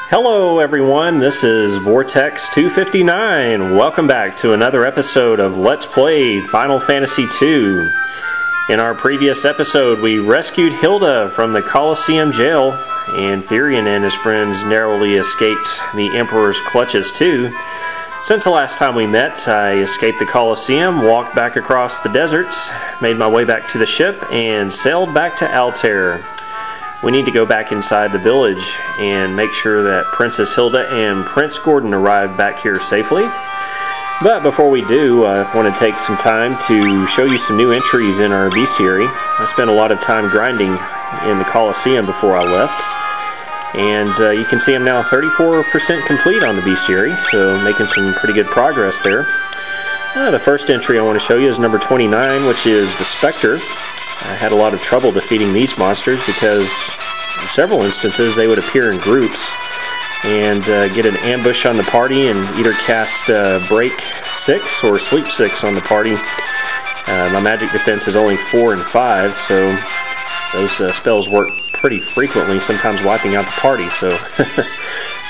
Hello everyone, this is Vortex 259. Welcome back to another episode of Let's Play Final Fantasy II. In our previous episode, we rescued Hilda from the Colosseum jail, and Fynn and his friends narrowly escaped the Emperor's clutches too. Since the last time we met, I escaped the Colosseum, walked back across the deserts, made my way back to the ship, and sailed back to Altair. We need to go back inside the village and make sure that Princess Hilda and Prince Gordon arrive back here safely. But before we do, I want to take some time to show you some new entries in our bestiary. I spent a lot of time grinding in the Colosseum before I left, and you can see I'm now 34% complete on the bestiary, so making some pretty good progress there. The first entry I want to show you is number 29, which is the Spectre. I had a lot of trouble defeating these monsters because in several instances they would appear in groups and get an ambush on the party and either cast Break 6 or Sleep 6 on the party. My magic defense is only 4 and 5, so those spells work pretty frequently, sometimes wiping out the party. So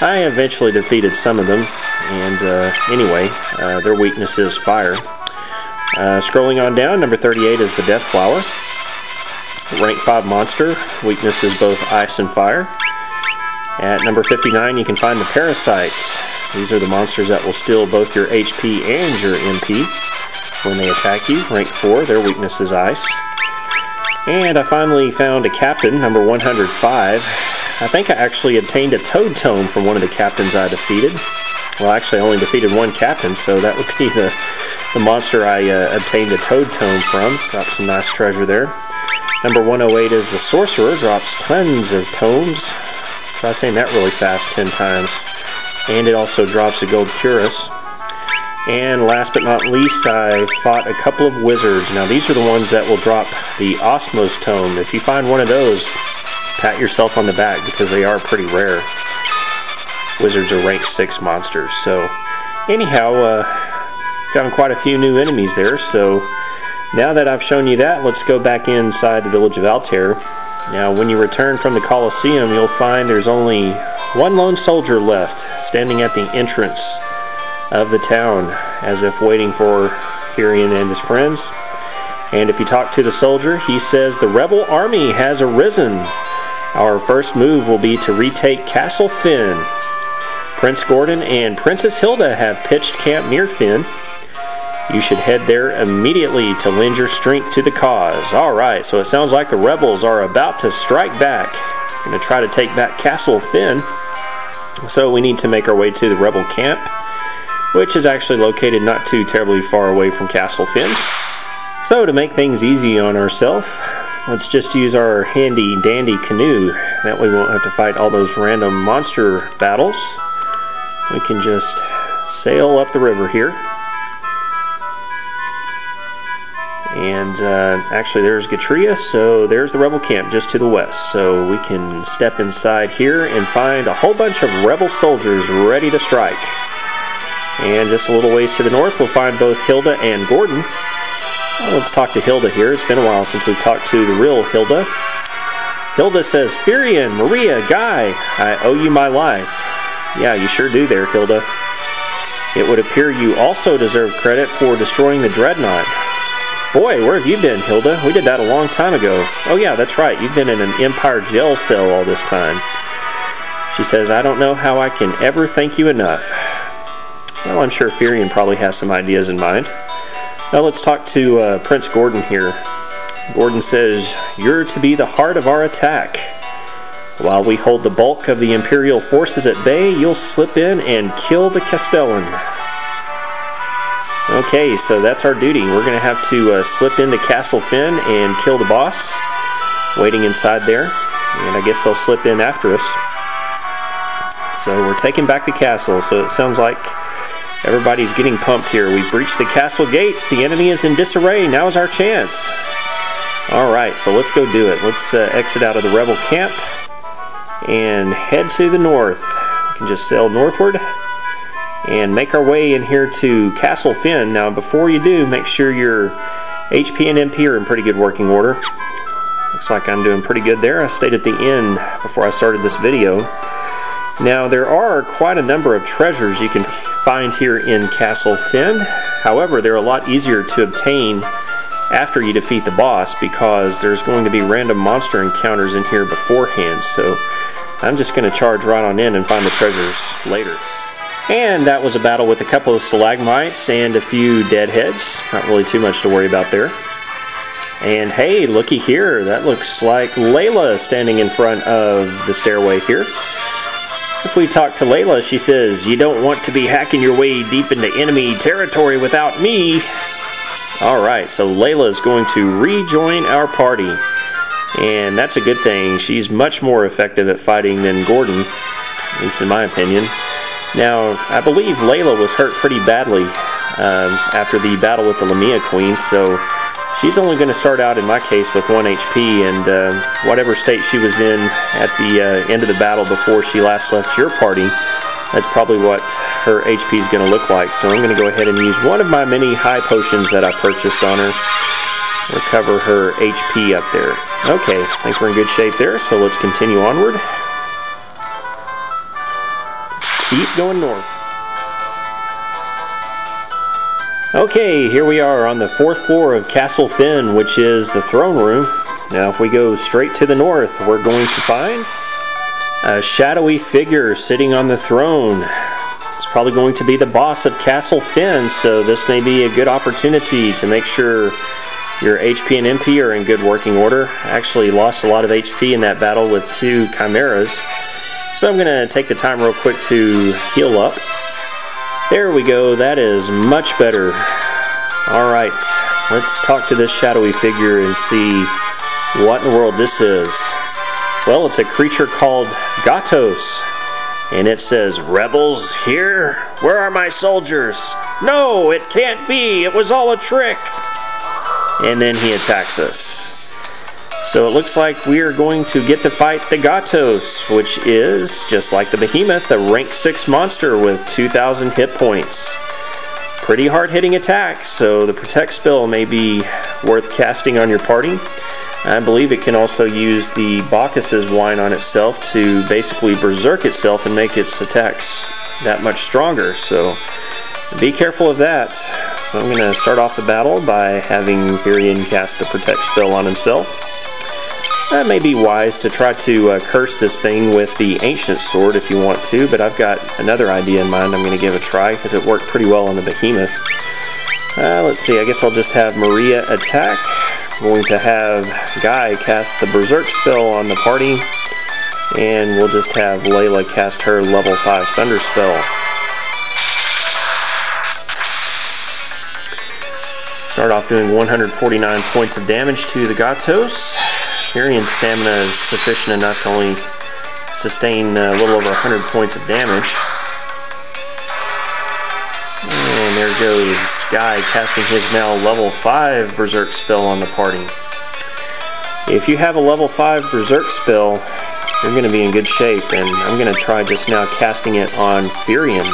I eventually defeated some of them, and anyway, their weakness is fire. Scrolling on down, number 38 is the Death Flower. Rank 5 monster, weakness is both ice and fire. At number 59 you can find the Parasites. These are the monsters that will steal both your HP and your MP when they attack you. Rank 4, their weakness is ice. And I finally found a captain, number 105. I think I actually obtained a Toad Tome from one of the captains I defeated. Well, actually I only defeated one captain, so that would be the monster I obtained the Toad Tome from. Got some nice treasure there. Number 108 is the Sorcerer, drops tons of tomes. Try saying that really fast 10 times. And it also drops a gold cuirass. And last but not least, I fought a couple of wizards. Now these are the ones that will drop the Osmos Tome. If you find one of those, pat yourself on the back because they are pretty rare. Wizards are rank 6 monsters. So anyhow, found quite a few new enemies there. So now that I've shown you that, let's go back inside the village of Altair. Now when you return from the Colosseum, you'll find there's only one lone soldier left, standing at the entrance of the town, as if waiting for Fynn and his friends. And if you talk to the soldier, he says the rebel army has arisen. Our first move will be to retake Castle Fynn. Prince Gordon and Princess Hilda have pitched camp near Fynn. You should head there immediately to lend your strength to the cause. Alright, so it sounds like the rebels are about to strike back. Going to try to take back Castle Fynn. So we need to make our way to the rebel camp, which is actually located not too terribly far away from Castle Fynn. So to make things easy on ourselves, let's just use our handy dandy canoe. That way we won't have to fight all those random monster battles. We can just sail up the river here. And actually there's Gatria, so there's the rebel camp just to the west. So we can step inside here and find a whole bunch of rebel soldiers ready to strike. And just a little ways to the north we'll find both Hilda and Gordon. Well, let's talk to Hilda here. It's been a while since we've talked to the real Hilda. Hilda says, Fynn, Maria, Guy, I owe you my life. Yeah, you sure do there, Hilda. It would appear you also deserve credit for destroying the Dreadnought. Boy, where have you been, Hilda? We did that a long time ago. Oh yeah, that's right. You've been in an Empire jail cell all this time. She says, I don't know how I can ever thank you enough. Well, I'm sure Fynn probably has some ideas in mind. Now let's talk to Prince Gordon here. Gordon says, you're to be the heart of our attack. While we hold the bulk of the Imperial forces at bay, you'll slip in and kill the Castellan. Okay, so that's our duty. We're going to have to slip into Castle Fynn and kill the boss, waiting inside there. And I guess they'll slip in after us. So we're taking back the castle, so it sounds like everybody's getting pumped here. We've breached the castle gates. The enemy is in disarray. Now is our chance. Alright, so let's go do it. Let's exit out of the rebel camp and head to the north. We can just sail northward and make our way in here to Castle Fynn. Now before you do, make sure your HP and MP are in pretty good working order. Looks like I'm doing pretty good there. I stayed at the end before I started this video. Now there are quite a number of treasures you can find here in Castle Fynn. However, they're a lot easier to obtain after you defeat the boss because there's going to be random monster encounters in here beforehand. So I'm just going to charge right on in and find the treasures later. And that was a battle with a couple of stalagmites and a few deadheads. Not really too much to worry about there. And hey, looky here, that looks like Layla standing in front of the stairway here. If we talk to Layla, she says, "You don't want to be hacking your way deep into enemy territory without me." Alright, so Layla is going to rejoin our party. And that's a good thing. She's much more effective at fighting than Gordon, at least in my opinion. Now, I believe Layla was hurt pretty badly after the battle with the Lamia Queen, so she's only going to start out, in my case, with 1 HP, and whatever state she was in at the end of the battle before she last left your party, that's probably what her HP is going to look like. So I'm going to go ahead and use one of my many high potions that I purchased on her. Recover her HP up there. Okay, I think we're in good shape there, so let's continue onward. Let's keep going north. Okay, here we are on the 4th floor of Castle Fynn, which is the throne room. Now if we go straight to the north, we're going to find a shadowy figure sitting on the throne. It's probably going to be the boss of Castle Fynn, so this may be a good opportunity to make sure your HP and MP are in good working order. I actually lost a lot of HP in that battle with 2 chimeras, so I'm going to take the time real quick to heal up. There we go, that is much better. Alright, let's talk to this shadowy figure and see what in the world this is. Well, it's a creature called Gatos, and it says, "Rebels here? Where are my soldiers? No, it can't be, it was all a trick." And then he attacks us. So it looks like we are going to get to fight the Gatos, which is, just like the Behemoth, a rank 6 monster with 2,000 hit points. Pretty hard-hitting attack, so the Protect spell may be worth casting on your party. I believe it can also use the Bacchus's wine on itself to basically berserk itself and make its attacks that much stronger, so be careful of that. So I'm going to start off the battle by having Fynn cast the Protect spell on himself. That may be wise to try to curse this thing with the Ancient Sword if you want to, but I've got another idea in mind I'm going to give a try because it worked pretty well on the Behemoth. Let's see, I guess I'll just have Maria attack. I'm going to have Guy cast the Berserk spell on the party, and we'll just have Layla cast her level 5 Thunder spell. Start off doing 149 points of damage to the Gatos. Fynn's stamina is sufficient enough to only sustain a little over 100 points of damage. And there goes Guy casting his now level 5 Berserk spell on the party. If you have a level 5 Berserk spell, you're going to be in good shape, and I'm going to try just now casting it on Fynn.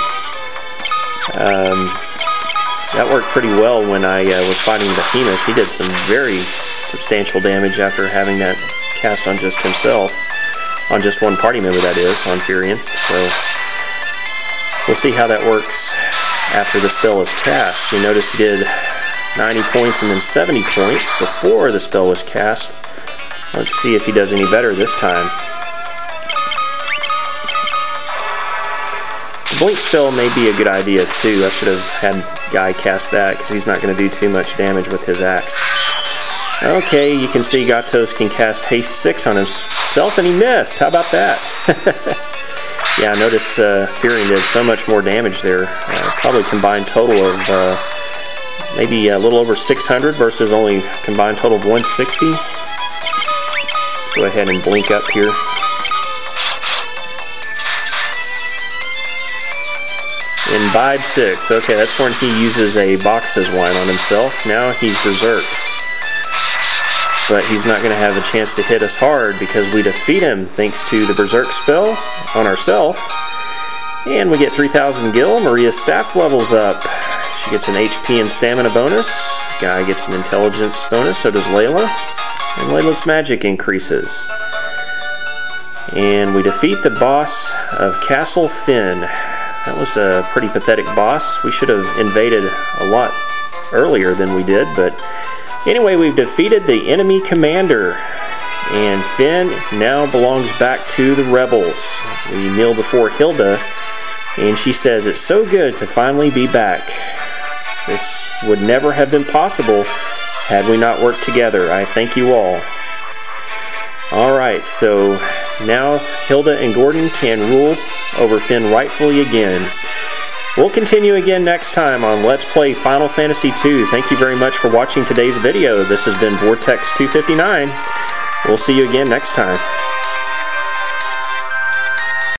That worked pretty well when I was fighting Behemoth. He did some very substantial damage after having that cast on just himself. On just one party member, that is, on Fynn. So we'll see how that works after the spell is cast. You notice he did 90 points and then 70 points before the spell was cast. Let's see if he does any better this time. The Blink spell may be a good idea too. I should have had Guy cast that because he's not going to do too much damage with his axe. Okay, you can see Gatos can cast Haste 6 on himself, and he missed. How about that? Yeah, notice Fynn did so much more damage there. Probably combined total of maybe a little over 600 versus only combined total of 160. Let's go ahead and blink up here. Imbibe 6. Okay, that's when he uses a Bacchus's wine on himself. Now he's berserked. But he's not going to have a chance to hit us hard because we defeat him thanks to the Berserk spell on ourselves. And we get 3,000 gil. Maria's staff levels up. She gets an HP and stamina bonus. Guy gets an intelligence bonus, so does Layla. And Layla's magic increases. And we defeat the boss of Castle Fynn. That was a pretty pathetic boss. We should have invaded a lot earlier than we did, but anyway, we've defeated the enemy commander, and Fynn now belongs back to the rebels. We kneel before Hilda, and she says, "It's so good to finally be back. This would never have been possible had we not worked together. I thank you all." Alright, so now Hilda and Gordon can rule over Fynn rightfully again. We'll continue again next time on Let's Play Final Fantasy II. Thank you very much for watching today's video. This has been Vortex 259. We'll see you again next time.